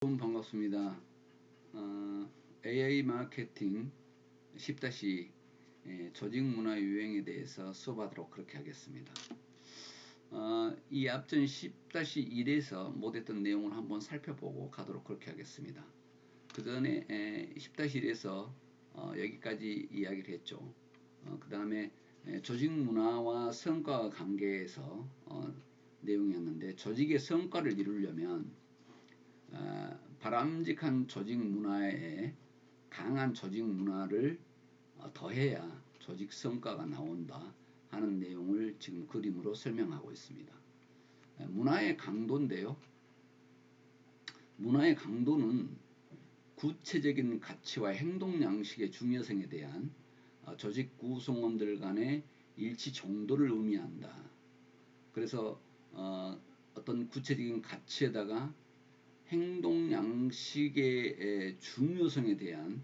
반갑습니다. AI 마케팅 10-2 조직 문화 유행에 대해서 수업하도록 그렇게 하겠습니다. 이 앞전 10-1에서 못했던 내용을 한번 살펴보고 가도록 그렇게 하겠습니다. 그 전에 10-1에서 여기까지 이야기를 했죠. 그 다음에 조직 문화와 성과 관계에서 내용이었는데, 조직의 성과를 이루려면 바람직한 조직 문화에 강한 조직 문화를 더해야 조직 성과가 나온다 하는 내용을 지금 그림으로 설명하고 있습니다. 문화의 강도인데요. 문화의 강도는 구체적인 가치와 행동 양식의 중요성에 대한 조직 구성원들 간의 일치 정도를 의미한다. 그래서 어떤 구체적인 가치에다가 행동 양식의 중요성에 대한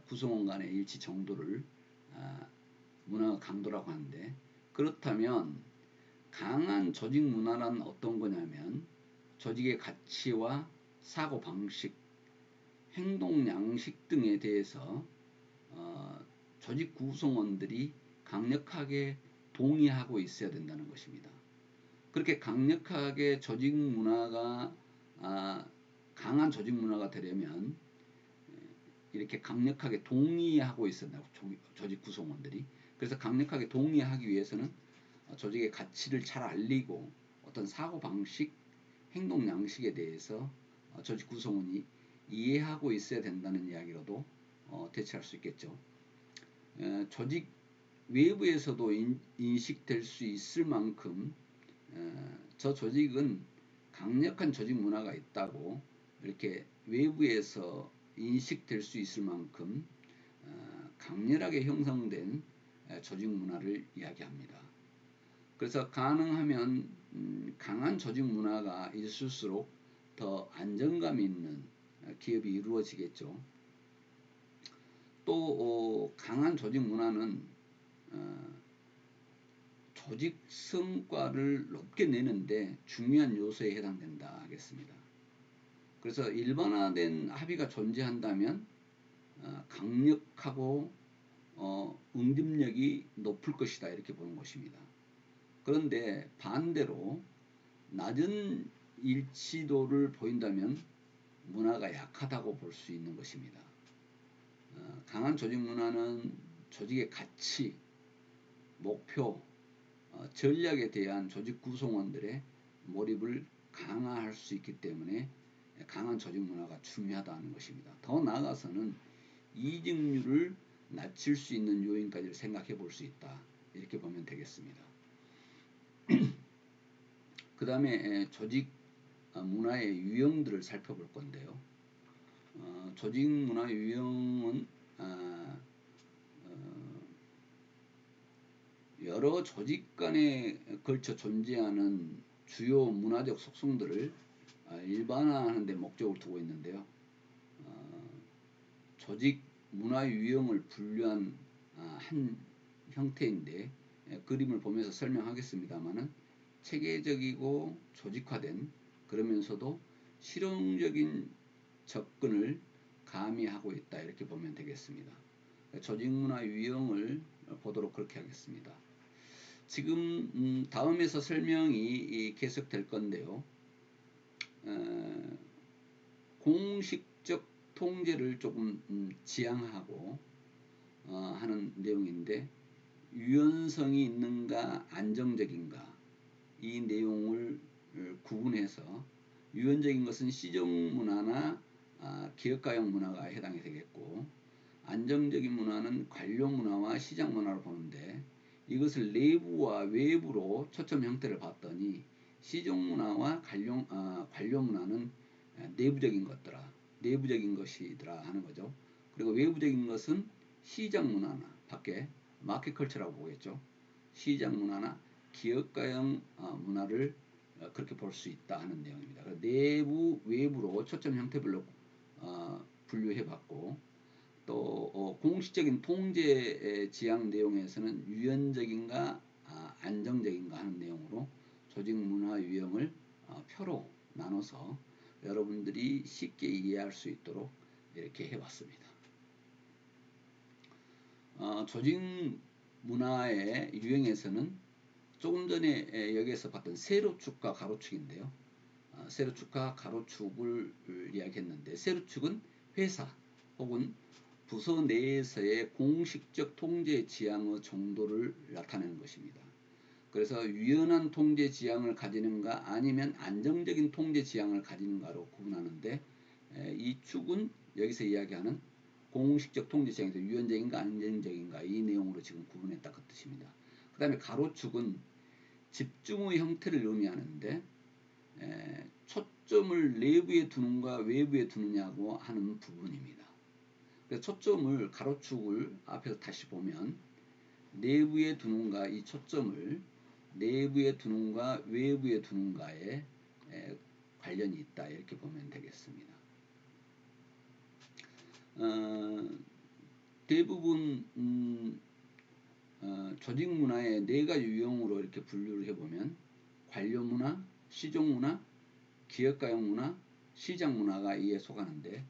구성원 간의 일치 정도를 문화 강도라고 하는데, 그렇다면 강한 조직 문화란 어떤 거냐면 조직의 가치와 사고 방식, 행동 양식 등에 대해서 조직 구성원들이 강력하게 동의하고 있어야 된다는 것입니다. 그렇게 강력하게 조직 문화가 강한 조직 문화가 되려면 이렇게 강력하게 동의하고 있어야 된다고, 조직 구성원들이. 그래서 강력하게 동의하기 위해서는 조직의 가치를 잘 알리고 어떤 사고방식, 행동 양식에 대해서 조직 구성원이 이해하고 있어야 된다는 이야기로도 대체할 수 있겠죠. 조직 외부에서도 인식될 수 있을 만큼 저 조직은 강력한 조직 문화가 있다고 이렇게 외부에서 인식될 수 있을 만큼 강렬하게 형성된 조직 문화를 이야기합니다. 그래서 가능하면 강한 조직 문화가 있을수록 더 안정감 있는 기업이 이루어지겠죠. 또 강한 조직 문화는 조직 성과를 높게 내는데 중요한 요소에 해당된다 하겠습니다. 그래서 일반화된 합의가 존재한다면 강력하고 응집력이 높을 것이다, 이렇게 보는 것입니다. 그런데 반대로 낮은 일치도를 보인다면 문화가 약하다고 볼 수 있는 것입니다. 강한 조직 문화는 조직의 가치, 목표, 전략에 대한 조직 구성원들의 몰입을 강화할 수 있기 때문에 강한 조직 문화가 중요하다는 것입니다. 더 나아가서는 이직률을 낮출 수 있는 요인까지 생각해 볼 수 있다, 이렇게 보면 되겠습니다. 그 다음에 조직 문화의 유형들을 살펴볼 건데요. 조직 문화 유형은 여러 조직 간에 걸쳐 존재하는 주요 문화적 속성들을 일반화하는 데 목적을 두고 있는데요. 조직 문화 유형을 분류한 한 형태인데, 그림을 보면서 설명하겠습니다만은 체계적이고 조직화된, 그러면서도 실용적인 접근을 가미하고 있다, 이렇게 보면 되겠습니다. 조직 문화 유형을 보도록 그렇게 하겠습니다. 지금 다음에서 설명이 계속될 건데요. 공식적 통제를 조금 지향하고 하는 내용인데, 유연성이 있는가 안정적인가, 이 내용을 구분해서 유연적인 것은 시정 문화나 기업가형 문화가 해당이 되겠고, 안정적인 문화는 관료 문화와 시장 문화로 보는데, 이것을 내부와 외부로 초점 형태를 봤더니 시정 문화와 관료 문화는 내부적인 것이더라 하는 거죠. 그리고 외부적인 것은 시장 문화나 밖에 마켓컬처라고 보겠죠. 시장 문화나 기업가형 문화를 그렇게 볼 수 있다 하는 내용입니다. 내부, 외부로 초점 형태별로 분류해 봤고, 또 공식적인 통제 지향 내용에서는 유연적인가 안정적인가 하는 내용으로 조직 문화 유형을 표로 나눠서 여러분들이 쉽게 이해할 수 있도록 이렇게 해봤습니다. 조직 문화의 유형에서는 조금 전에 여기에서 봤던 세로축과 가로축인데요. 세로축과 가로축을 이야기했는데, 세로축은 회사 혹은 부서 내에서의 공식적 통제 지향의 정도를 나타내는 것입니다. 그래서 유연한 통제 지향을 가지는가 아니면 안정적인 통제 지향을 가지는가로 구분하는데, 이 축은 여기서 이야기하는 공식적 통제 지향에서 유연적인가 안정적인가 이 내용으로 지금 구분했다 그 뜻입니다. 그 다음에 가로축은 집중의 형태를 의미하는데, 초점을 내부에 두는가 외부에 두느냐고 하는 부분입니다. 그래서 초점을 가로축을 앞에서 다시 보면 내부에 두는가, 이 초점을 내부에 두는가 외부에 두는가에 관련이 있다 이렇게 보면 되겠습니다. 대부분 조직 문화의 네 가지 유형으로 이렇게 분류를 해보면 관료 문화, 시종 문화, 기업가형 문화, 시장 문화가 이에 속하는데,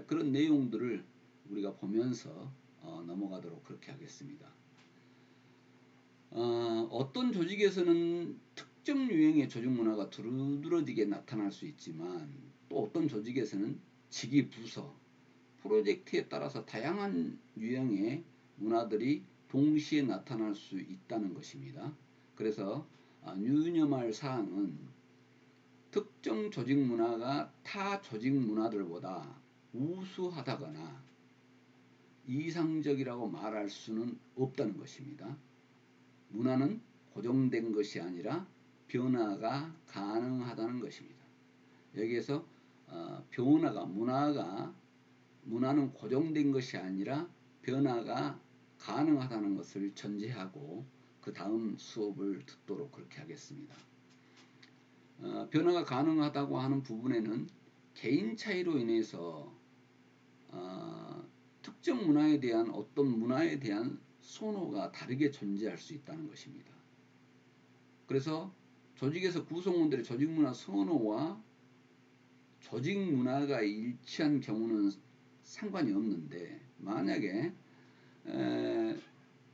그런 내용들을 우리가 보면서 넘어가도록 그렇게 하겠습니다. 어떤 조직에서는 특정 유형의 조직 문화가 두루두러지게 나타날 수 있지만, 또 어떤 조직에서는 직위 부서, 프로젝트에 따라서 다양한 유형의 문화들이 동시에 나타날 수 있다는 것입니다. 그래서 유념할 사항은 특정 조직 문화가 타 조직 문화들보다 우수하다거나 이상적이라고 말할 수는 없다는 것입니다. 문화는 고정된 것이 아니라 변화가 가능하다는 것입니다. 여기에서 문화는 고정된 것이 아니라 변화가 가능하다는 것을 전제하고 그 다음 수업을 듣도록 그렇게 하겠습니다. 변화가 가능하다고 하는 부분에는 개인 차이로 인해서 특정 문화에 대한 어떤 문화에 대한 선호가 다르게 존재할 수 있다는 것입니다. 그래서 조직에서 구성원들의 조직 문화 선호와 조직 문화가 일치한 경우는 상관이 없는데, 만약에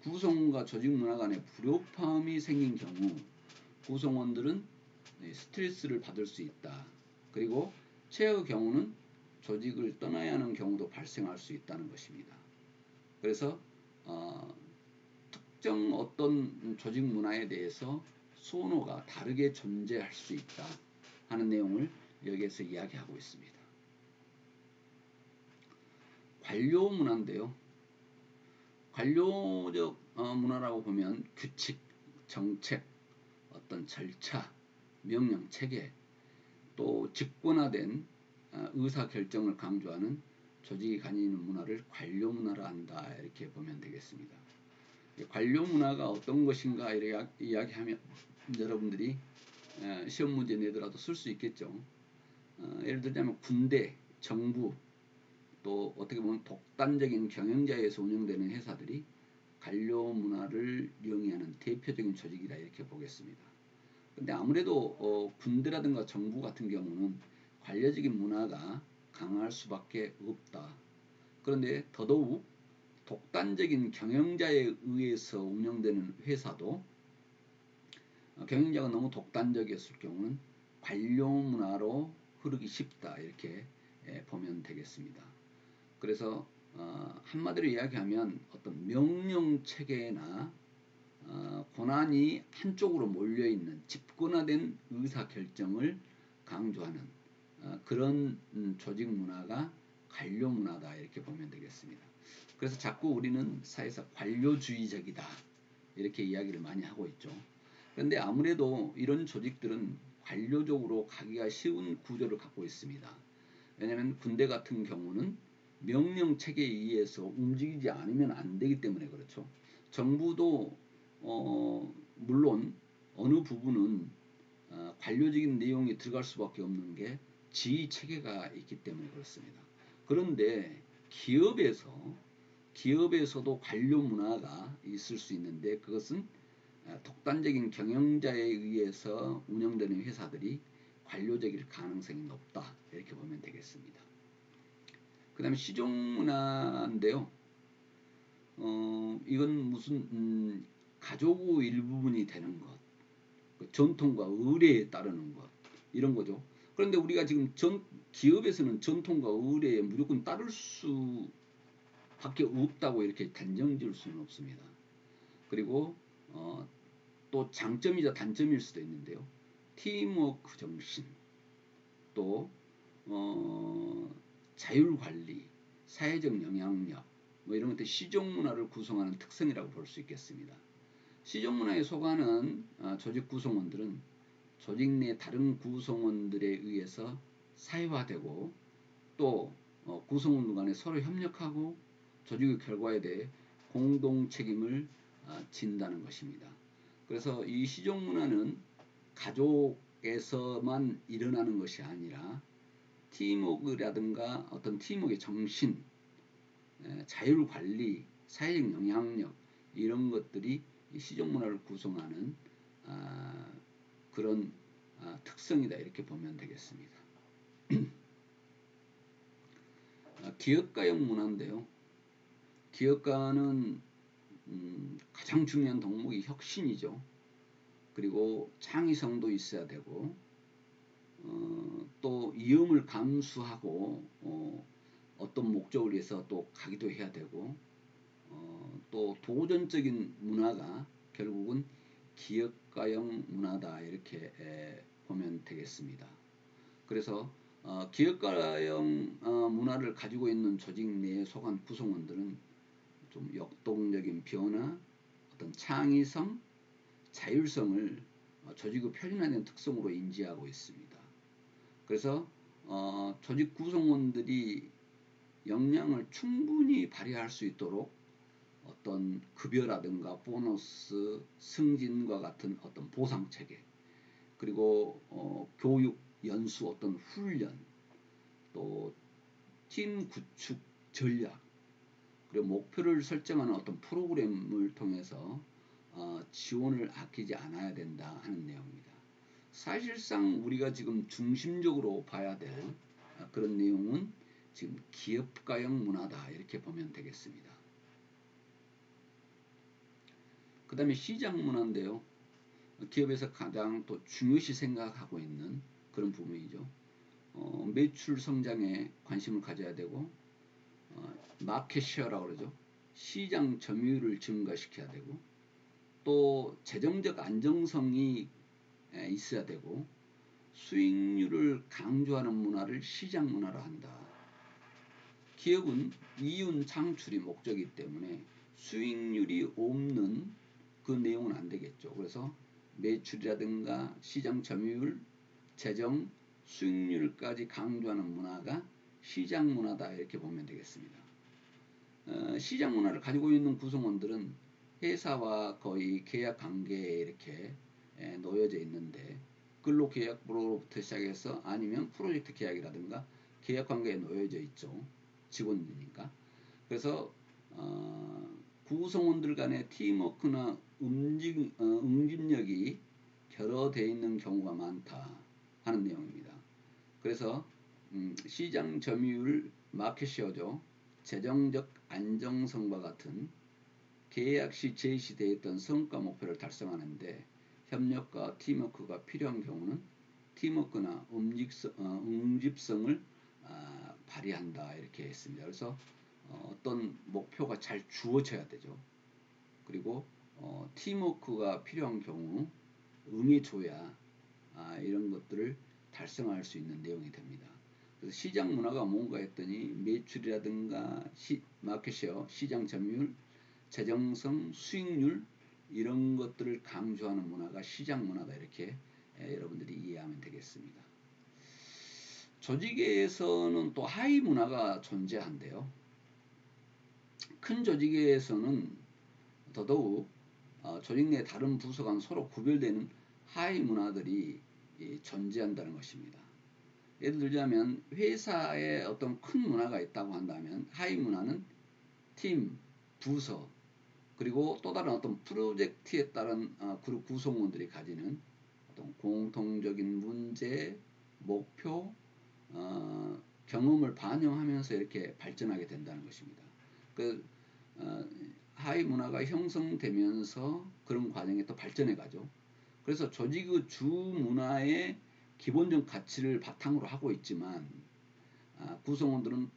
구성원과 조직 문화 간에 불협화음이 생긴 경우 구성원들은 스트레스를 받을 수 있다. 그리고 최의 경우는 조직을 떠나야 하는 경우도 발생할 수 있다는 것입니다. 그래서 특정 어떤 조직 문화에 대해서 선호가 다르게 존재할 수 있다 하는 내용을 여기에서 이야기하고 있습니다. 관료 문화인데요. 관료적 문화라고 보면 규칙, 정책, 어떤 절차, 명령, 체계, 또 직권화된 의사결정을 강조하는 조직이 가지는 문화를 관료 문화라 한다 이렇게 보면 되겠습니다. 관료 문화가 어떤 것인가 이야기하면 여러분들이 시험 문제 내더라도 쓸 수 있겠죠. 예를 들자면 군대, 정부, 또 어떻게 보면 독단적인 경영자에 의해서 운영되는 회사들이 관료 문화를 영위하는 대표적인 조직이다 이렇게 보겠습니다. 근데 아무래도 군대라든가 정부 같은 경우는 관료적인 문화가 강할 수밖에 없다. 그런데 더더욱 독단적인 경영자에 의해서 운영되는 회사도 경영자가 너무 독단적이었을 경우는 관료 문화로 흐르기 쉽다 이렇게 보면 되겠습니다. 그래서 한마디로 이야기하면 어떤 명령 체계나 권한이 한쪽으로 몰려있는 집권화된 의사결정을 강조하는 그런 조직 문화가 관료 문화다 이렇게 보면 되겠습니다. 그래서 자꾸 우리는 사회에서 관료주의적이다 이렇게 이야기를 많이 하고 있죠. 그런데 아무래도 이런 조직들은 관료적으로 가기가 쉬운 구조를 갖고 있습니다. 왜냐하면 군대 같은 경우는 명령 체계에 의해서 움직이지 않으면 안 되기 때문에 그렇죠. 정부도 물론 어느 부분은 관료적인 내용이 들어갈 수밖에 없는 게 지휘 체계가 있기 때문에 그렇습니다. 그런데 기업에서도 관료 문화가 있을 수 있는데, 그것은 독단적인 경영자에 의해서 운영되는 회사들이 관료적일 가능성이 높다 이렇게 보면 되겠습니다. 그 다음에 시종문화인데요. 이건 무슨 가족의 일부분이 되는 것, 전통과 의례에 따르는 것 이런 거죠. 그런데 우리가 지금 기업에서는 전통과 의례에 무조건 따를 수밖에 없다고 이렇게 단정 지을 수는 없습니다. 그리고 또 장점이자 단점일 수도 있는데요. 팀워크 정신, 또 자율관리, 사회적 영향력 뭐 이런 것들 시종문화를 구성하는 특성이라고 볼 수 있겠습니다. 시종문화에 속하는 조직 구성원들은 조직 내 다른 구성원들에 의해서 사회화되고 또 구성원 간에 서로 협력하고 조직의 결과에 대해 공동 책임을 진다는 것입니다. 그래서 이 시종문화는 가족에서만 일어나는 것이 아니라 팀워크라든가 어떤 팀워크의 정신, 자율관리, 사회적 영향력 이런 것들이 이 시종문화를 구성하는 그런 특성이다 이렇게 보면 되겠습니다. 기업가형 문화인데요. 기업가는 가장 중요한 덕목이 혁신이죠. 그리고 창의성도 있어야 되고 또 위험을 감수하고 어떤 목적을 위해서 또 가기도 해야 되고 또 도전적인 문화가 결국은 기업가형 문화다 이렇게 보면 되겠습니다. 그래서 기업가형 문화를 가지고 있는 조직 내에 속한 구성원들은 좀 역동적인 변화, 어떤 창의성, 자율성을 조직의 표현하는 특성으로 인지하고 있습니다. 그래서 조직 구성원들이 역량을 충분히 발휘할 수 있도록 어떤 급여라든가 보너스, 승진과 같은 어떤 보상 체계, 그리고 교육, 연수, 어떤 훈련, 또 팀 구축 전략, 그리고 목표를 설정하는 어떤 프로그램을 통해서 지원을 아끼지 않아야 된다 하는 내용입니다. 사실상 우리가 지금 중심적으로 봐야 될 그런 내용은 지금 기업가형 문화다 이렇게 보면 되겠습니다. 그 다음에 시장 문화인데요. 기업에서 가장 또 중요시 생각하고 있는 그런 부분이죠. 매출 성장에 관심을 가져야 되고 마켓 쉐어라고 그러죠. 시장 점유율을 증가시켜야 되고 또 재정적 안정성이 있어야 되고 수익률을 강조하는 문화를 시장 문화로 한다. 기업은 이윤 창출이 목적이기 때문에 수익률이 없는 그 내용은 안 되겠죠. 그래서 매출이라든가 시장 점유율, 재정, 수익률까지 강조하는 문화가 시장 문화다 이렇게 보면 되겠습니다. 시장 문화를 가지고 있는 구성원들은 회사와 거의 계약 관계에 이렇게 놓여져 있는데 근로계약으로부터 시작해서 아니면 프로젝트 계약이라든가 계약 관계에 놓여져 있죠. 직원들이니까. 그래서 구성원들 간의 팀워크나 응집력이 결여되어 있는 경우가 많다 하는 내용입니다. 그래서 시장 점유율, 마켓쉐어죠. 재정적 안정성과 같은 계약 시 제시되어 있던 성과 목표를 달성하는데 협력과 팀워크가 필요한 경우는 팀워크나 응집성을 발휘한다 이렇게 했습니다. 그래서 어떤 목표가 잘 주어져야 되죠. 그리고 팀워크가 필요한 경우 응해줘야 이런 것들을 달성할 수 있는 내용이 됩니다. 그래서 시장 문화가 뭔가 했더니 매출이라든가 마켓쉐어, 시장 점유율, 재정성, 수익률 이런 것들을 강조하는 문화가 시장 문화다 이렇게 여러분들이 이해하면 되겠습니다. 조직에서는 또 하위 문화가 존재한대요. 큰 조직에서는 더더욱 조직 내 다른 부서 간 서로 구별되는 하위 문화들이 존재한다는 것입니다. 예를 들자면 회사에 어떤 큰 문화가 있다고 한다면 하위 문화는 팀, 부서, 그리고 또 다른 어떤 프로젝트에 따른 그룹 구성원들이 가지는 어떤 공통적인 문제, 목표, 경험을 반영하면서 이렇게 발전하게 된다는 것입니다. 그 하위 문화가 형성되면서 그런 과정에 또 발전해 가죠. 그래서 조직의 주 문화의 기본적 가치를 바탕으로 하고 있지만 구성원들은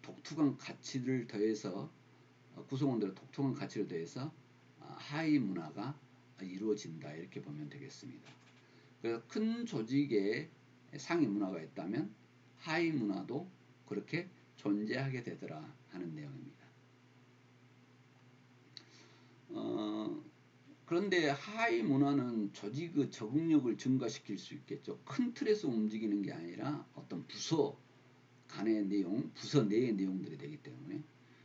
독특한 가치를 더해서 하위 문화가 이루어진다 이렇게 보면 되겠습니다. 그래서 큰 조직에 상위 문화가 있다면 하위 문화도 그렇게 존재하게 되더라 하는 내용입니다. 그런데 하위 문화는 조직의 적응력을 증가시킬 수 있겠죠. 큰 틀에서 움직이는 게 아니라 어떤 부서 간의 내용, 부서 내의 내용들이 되기 때문에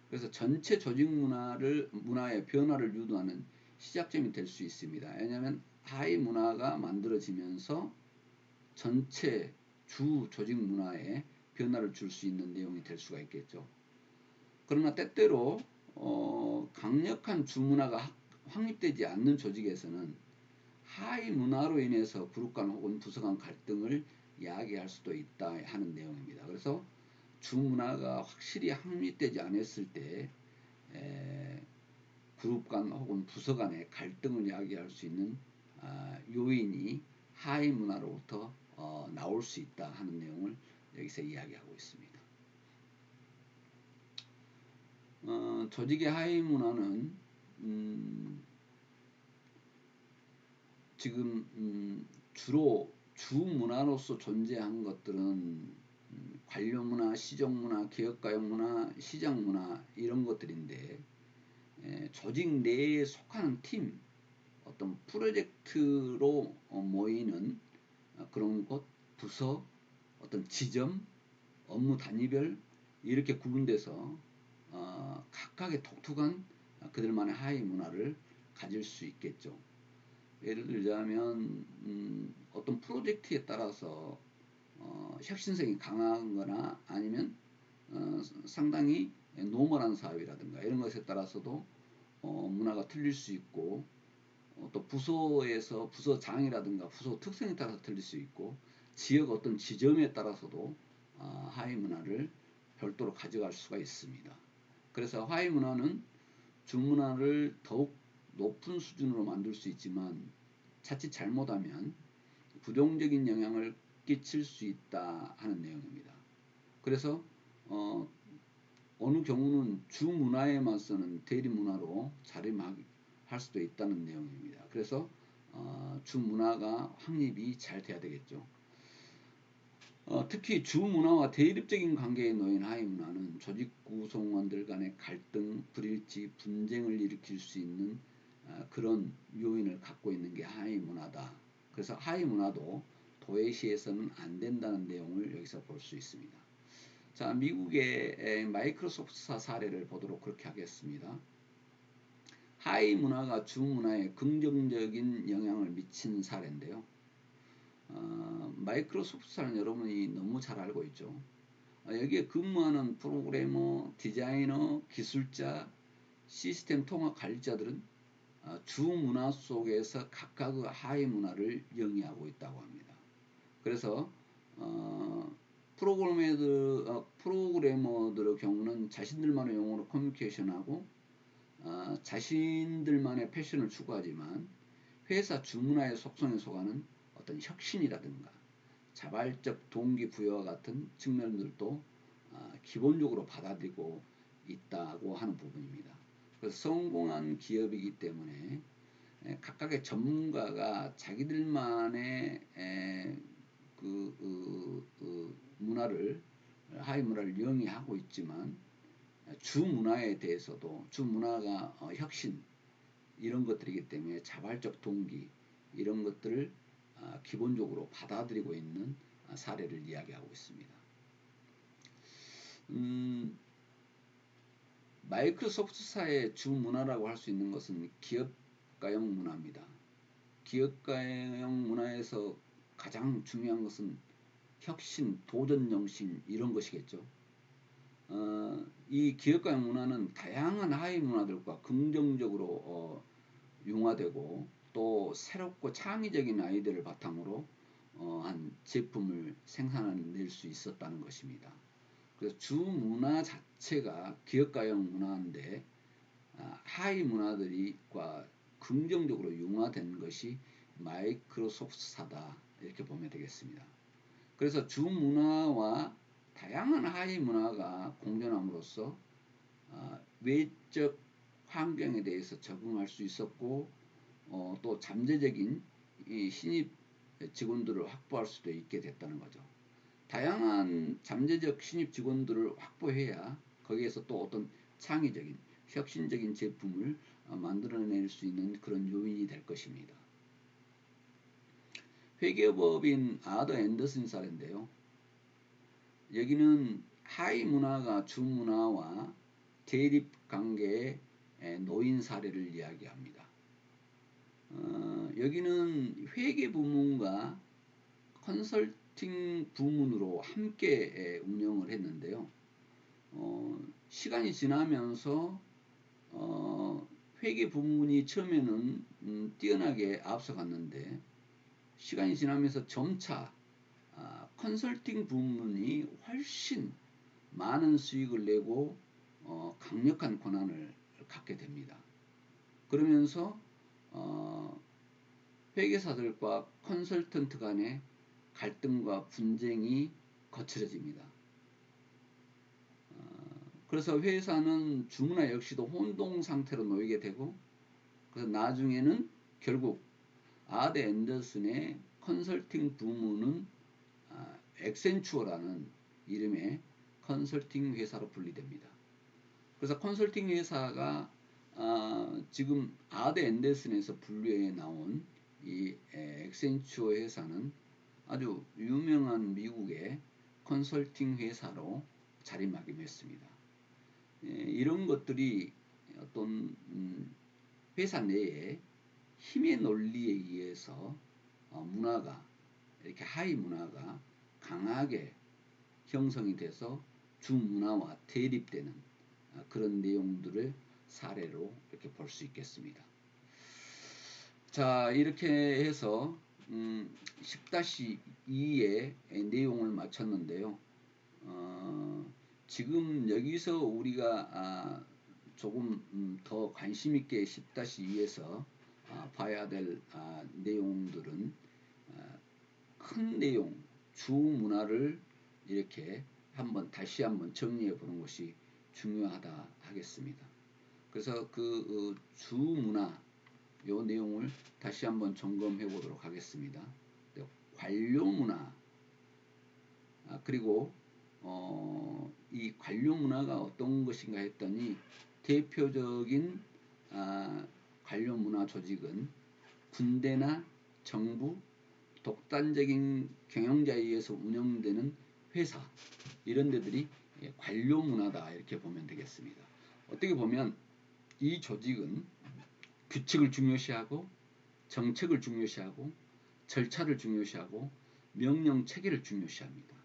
그래서 전체 조직 문화의 변화를 유도하는 시작점이 될 수 있습니다. 왜냐하면 하위 문화가 만들어지면서 전체 주 조직 문화에 변화를 줄 수 있는 내용이 될 수가 있겠죠. 그러나 때때로 강력한 주 문화가 확립되지 않는 조직에서는 하위 문화로 인해서 그룹 간 혹은 부서 간 갈등을 야기할 수도 있다 하는 내용입니다. 그래서 주 문화가 확실히 확립되지 않았을 때 그룹 간 혹은 부서 간의 갈등을 야기할 수 있는 요인이 하위 문화로부터 나올 수 있다 하는 내용을 여기서 이야기하고 있습니다. 조직의 하위 문화는 지금 주로 주 문화로서 존재한 것들은 관료 문화, 시정 문화, 기업가용 문화, 시장 문화 이런 것들인데 조직 내에 속하는 팀, 어떤 프로젝트로 모이는 그런 곳, 부서, 어떤 지점, 업무 단위별 이렇게 구분돼서 각각의 독특한 그들만의 하위 문화를 가질 수 있겠죠. 예를 들자면 어떤 프로젝트에 따라서 혁신성이 강한 거나 아니면 상당히 노멀한 사업이라든가 이런 것에 따라서도 문화가 틀릴 수 있고 또 부서에서 부서장이라든가 부서 특성에 따라서 틀릴 수 있고 지역 어떤 지점에 따라서도 하위 문화를 별도로 가져갈 수가 있습니다. 그래서 하위 문화는 주 문화를 더욱 높은 수준으로 만들 수 있지만 자칫 잘못하면 부정적인 영향을 끼칠 수 있다 하는 내용입니다. 그래서 어느 경우는 주 문화에 맞서는 대리 문화로 자림할 수도 있다는 내용입니다. 그래서 주 문화가 확립이 잘 돼야 되겠죠. 특히 주 문화와 대립적인 관계에 놓인 하위 문화는 조직 구성원들 간의 갈등, 불일치, 분쟁을 일으킬 수 있는 그런 요인을 갖고 있는 게 하위 문화다. 그래서 하위 문화도 도외시에서는 안 된다는 내용을 여기서 볼 수 있습니다. 자, 미국의 마이크로소프트사 사례를 보도록 그렇게 하겠습니다. 하위 문화가 주 문화에 긍정적인 영향을 미친 사례인데요. 마이크로소프트사는 여러분이 너무 잘 알고 있죠. 여기에 근무하는 프로그래머, 디자이너, 기술자, 시스템 통합 관리자들은 주 문화 속에서 각각의 하위 문화를 영위하고 있다고 합니다. 그래서 프로그래머들의 경우는 자신들만의 용어로 커뮤니케이션하고 자신들만의 패션을 추구하지만 회사 주문화의 속성에 속하는 어떤 혁신이라든가 자발적 동기부여와 같은 측면들도 기본적으로 받아들이고 있다고 하는 부분입니다. 그래서 성공한 기업이기 때문에 각각의 전문가가 자기들만의 문화를 하위 문화를 영위하고 있지만 주 문화에 대해서도 주 문화가 혁신 이런 것들이기 때문에 자발적 동기 이런 것들을 기본적으로 받아들이고 있는 사례를 이야기하고 있습니다. 마이크로소프트사의 주 문화라고 할 수 있는 것은 기업가용 문화입니다. 기업가용 문화에서 가장 중요한 것은 혁신, 도전 정신 이런 것이겠죠. 이 기업가용 문화는 다양한 하위 문화들과 긍정적으로 융화되고 또 새롭고 창의적인 아이디어를 바탕으로 한 제품을 생산해낼 수 있었다는 것입니다. 그래서 주 문화 자체가 기업가형 문화인데 하위 문화들과 긍정적으로 융화된 것이 마이크로소프트사다 이렇게 보면 되겠습니다. 그래서 주 문화와 다양한 하위 문화가 공존함으로써 외적 환경에 대해서 적응할 수 있었고 또 잠재적인 이 신입 직원들을 확보할 수도 있게 됐다는 거죠. 다양한 잠재적 신입 직원들을 확보해야 거기에서 또 어떤 창의적인 혁신적인 제품을 만들어낼 수 있는 그런 요인이 될 것입니다. 회계법인 아더 앤더슨 사례인데요. 여기는 하위 문화가 주 문화와 대립 관계에 놓인 사례를 이야기합니다. 여기는 회계 부문과 컨설팅 부문으로 함께 운영을 했는데요. 시간이 지나면서 회계 부문이 처음에는 뛰어나게 앞서갔는데 시간이 지나면서 점차 컨설팅 부문이 훨씬 많은 수익을 내고 강력한 권한을 갖게 됩니다. 그러면서 회계사들과 컨설턴트 간의 갈등과 분쟁이 거칠어집니다. 그래서 회사는 주문화 역시도 혼동 상태로 놓이게 되고 그래서 나중에는 결국 아더 앤더슨의 컨설팅 부문은 엑센추어라는 이름의 컨설팅 회사로 분리됩니다. 그래서 컨설팅 회사가 지금 아더 앤더슨에서 분류해 나온 이 엑센추어 회사는 아주 유명한 미국의 컨설팅 회사로 자리매김했습니다. 이런 것들이 어떤 회사 내에 힘의 논리에 의해서 문화가 이렇게 하위 문화가 강하게 형성이 돼서 주 문화와 대립되는 그런 내용들을 사례로 이렇게 볼 수 있겠습니다. 자, 이렇게 해서 10-2의 내용을 마쳤는데요. 지금 여기서 우리가 조금 더 관심 있게 10-2에서 봐야 될 내용들은 큰 내용, 주 문화를 이렇게 다시 한번 정리해 보는 것이 중요하다 하겠습니다. 그래서 그 주 문화 요 내용을 다시 한번 점검해 보도록 하겠습니다. 관료 문화 그리고 이 관료 문화가 어떤 것인가 했더니 대표적인 관료 문화 조직은 군대나 정부, 독단적인 경영자에 의해서 운영되는 회사 이런 데들이 관료 문화다 이렇게 보면 되겠습니다. 어떻게 보면 이 조직은 규칙을 중요시하고 정책을 중요시하고 절차를 중요시하고 명령 체계를 중요시합니다.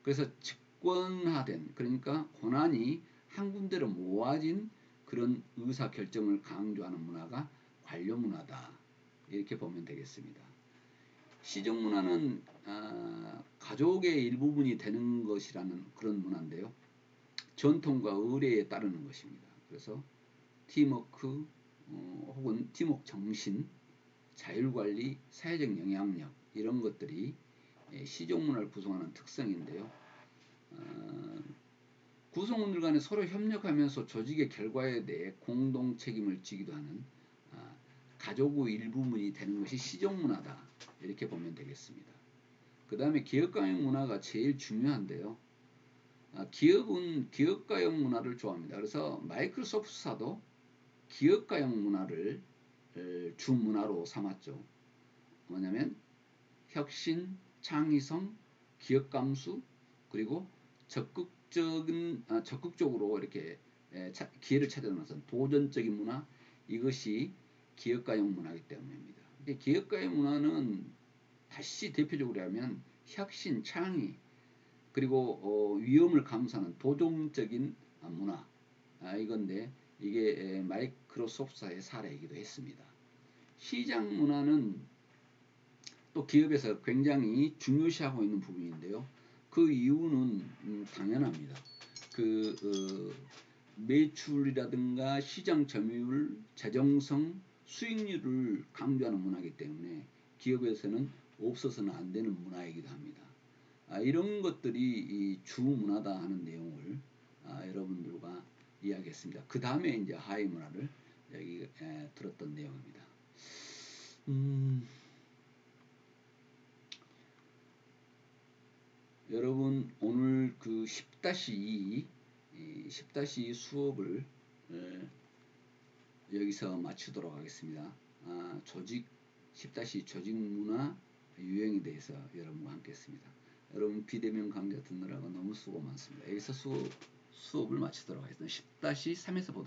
그래서 집권화된 그러니까 권한이 한 군데로 모아진 그런 의사 결정을 강조하는 문화가 관료 문화다 이렇게 보면 되겠습니다. 시정 문화는 가족의 일부분이 되는 것이라는 그런 문화인데요. 전통과 의례에 따르는 것입니다. 그래서 팀워크 혹은 팀워크 정신, 자율관리, 사회적 영향력 이런 것들이 시정 문화를 구성하는 특성인데요. 구성원들 간에 서로 협력하면서 조직의 결과에 대해 공동 책임을 지기도 하는 가족의 일부분이 되는 것이 시정 문화다 이렇게 보면 되겠습니다. 그 다음에 기업가형 문화가 제일 중요한데요. 기업은 기업가형 문화를 좋아합니다. 그래서 마이크로소프트사도 기업가형 문화를 주 문화로 삼았죠. 뭐냐면 혁신, 창의성, 기업 감수 그리고 적극적으로 이렇게 기회를 찾아내는 도전적인 문화 이것이 기업가형 문화이기 때문입니다. 기업가형 문화는 다시 대표적으로 하면 혁신, 창의 그리고 위험을 감수하는 도전적인 문화 이건데 이게 마이크로소프트사의 사례이기도 했습니다. 시장 문화는 또 기업에서 굉장히 중요시하고 있는 부분인데요. 그 이유는 당연합니다. 매출이라든가 시장 점유율, 재정성, 수익률을 강조하는 문화이기 때문에 기업에서는 없어서는 안 되는 문화이기도 합니다. 이런 것들이 이 주 문화다 하는 내용을 여러분들과 이야기했습니다. 그 다음에 이제 하위 문화를 여기 들었던 내용입니다. 여러분 오늘 그 10-2 수업을 여기서 마치도록 하겠습니다. 조직 10-2 조직 문화 유형에 대해서 여러분과 함께 했습니다. 여러분 비대면 강좌 듣느라고 너무 수고 많습니다. 여기서 수업을 마치도록 하겠습니다. 10-3에서 보도록